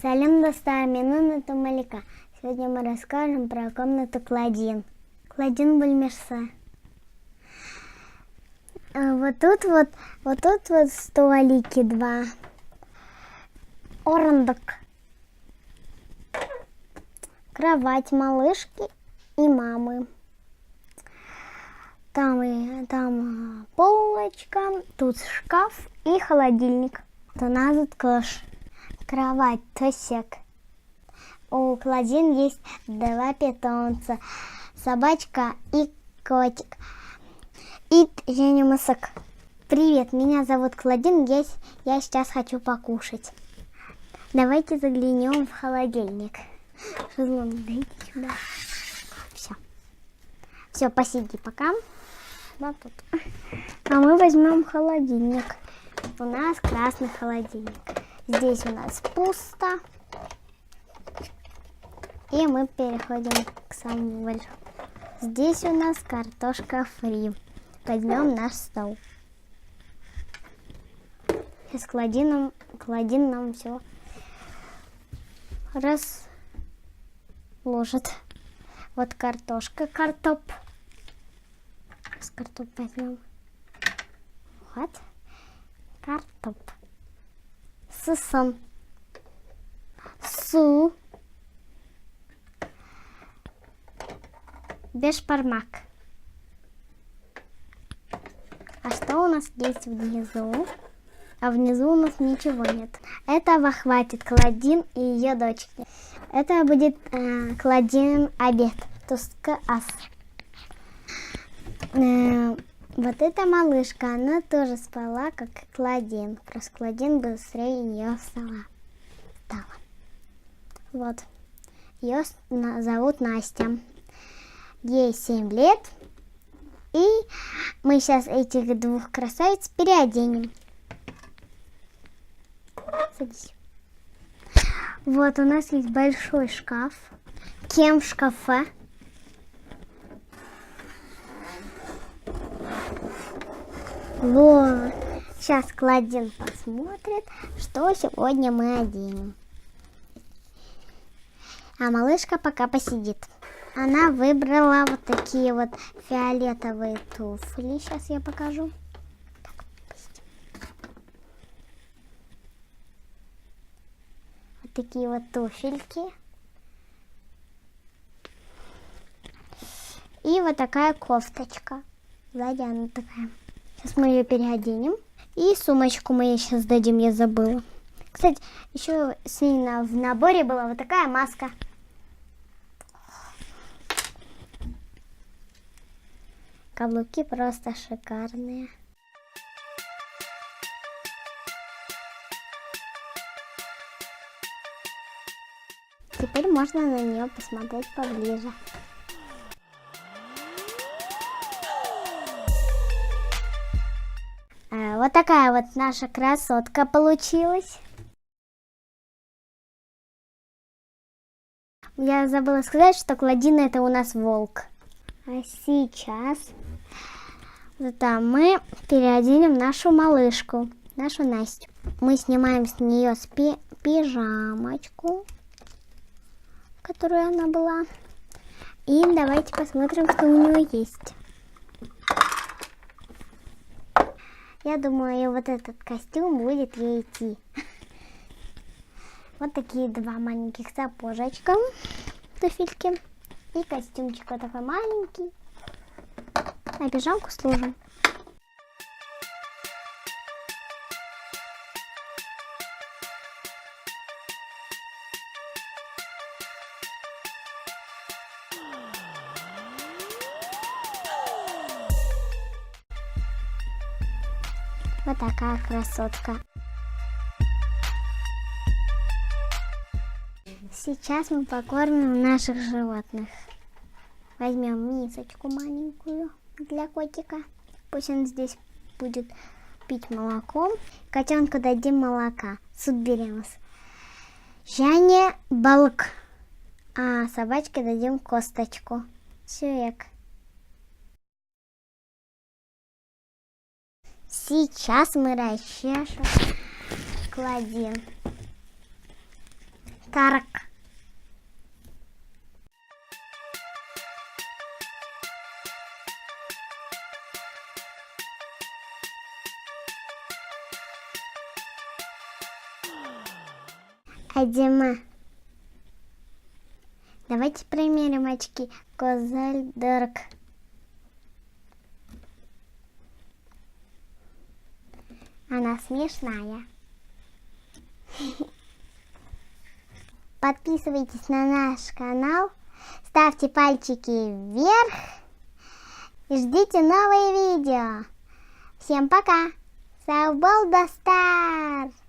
Салям достаем минуту маляка. Сегодня мы расскажем про комнату Клодин. Клодин Бульмерсе. Вот тут столики два. Орандок. Кровать малышки и мамы. Там полочка, тут шкаф и холодильник. У нас тут кровать, тосек. У Клодин есть два питомца. Собачка и котик. И Женя Мысок. Привет, меня зовут Клодин. Я сейчас хочу покушать. Давайте заглянем в холодильник. Шезлонг, дайте сюда. Все, посиди пока. Вот тут. А мы возьмем холодильник. У нас красный холодильник. Здесь у нас пусто. И мы переходим к самому большому. Здесь у нас картошка фри. Возьмем наш стол. Сейчас Клодин нам все разложит. Вот картошка, картоп. Сейчас картоп возьмем. Вот. Картоп. Сысын. Су. Бешпармак. А что у нас есть внизу? А внизу у нас ничего нет. Этого хватит Клодин и ее дочки. Это будет Клодин обед. Туска ас. Вот эта малышка, она тоже спала, как и Клодин. Просто Клодин быстрее ее встала. Вот. Ее зовут Настя. Ей 7 лет. И мы сейчас этих двух красавиц переоденем. Садись. Вот у нас есть большой шкаф. Кем в шкафе? Вот. Сейчас Клодин посмотрит, что сегодня мы оденем. А малышка пока посидит. Она выбрала вот такие вот фиолетовые туфли. Сейчас я покажу. Вот такие вот туфельки. И вот такая кофточка. Сзади она такая. Сейчас мы ее переоденем. И сумочку мы ей сейчас дадим, я забыла. Кстати, еще с ней в наборе была вот такая маска. Каблуки просто шикарные. Теперь можно на нее посмотреть поближе. Вот такая вот наша красотка получилась. Я забыла сказать, что Клодин это у нас волк. А сейчас мы переоденем нашу малышку, нашу Настю. Мы снимаем с нее пижамочку, в которой она была. И давайте посмотрим, что у нее есть. Я думаю, вот этот костюм будет ей идти. Вот такие два маленьких сапожечка, туфельки. И костюмчик вот такой маленький. А пижамку сложим. Вот такая красотка. Сейчас мы покормим наших животных. Возьмем мисочку маленькую для котика. Пусть он здесь будет пить молоко. Котенку дадим молока. Суп берем. Жене балык. А собачке дадим косточку. Все, як. Сейчас мы расчешем. Кладим. Тарк. Адима. Давайте примерим очки. Козальдерк. Она смешная. Подписывайтесь на наш канал, ставьте пальчики вверх и ждите новые видео. Всем пока! С вами был Достар!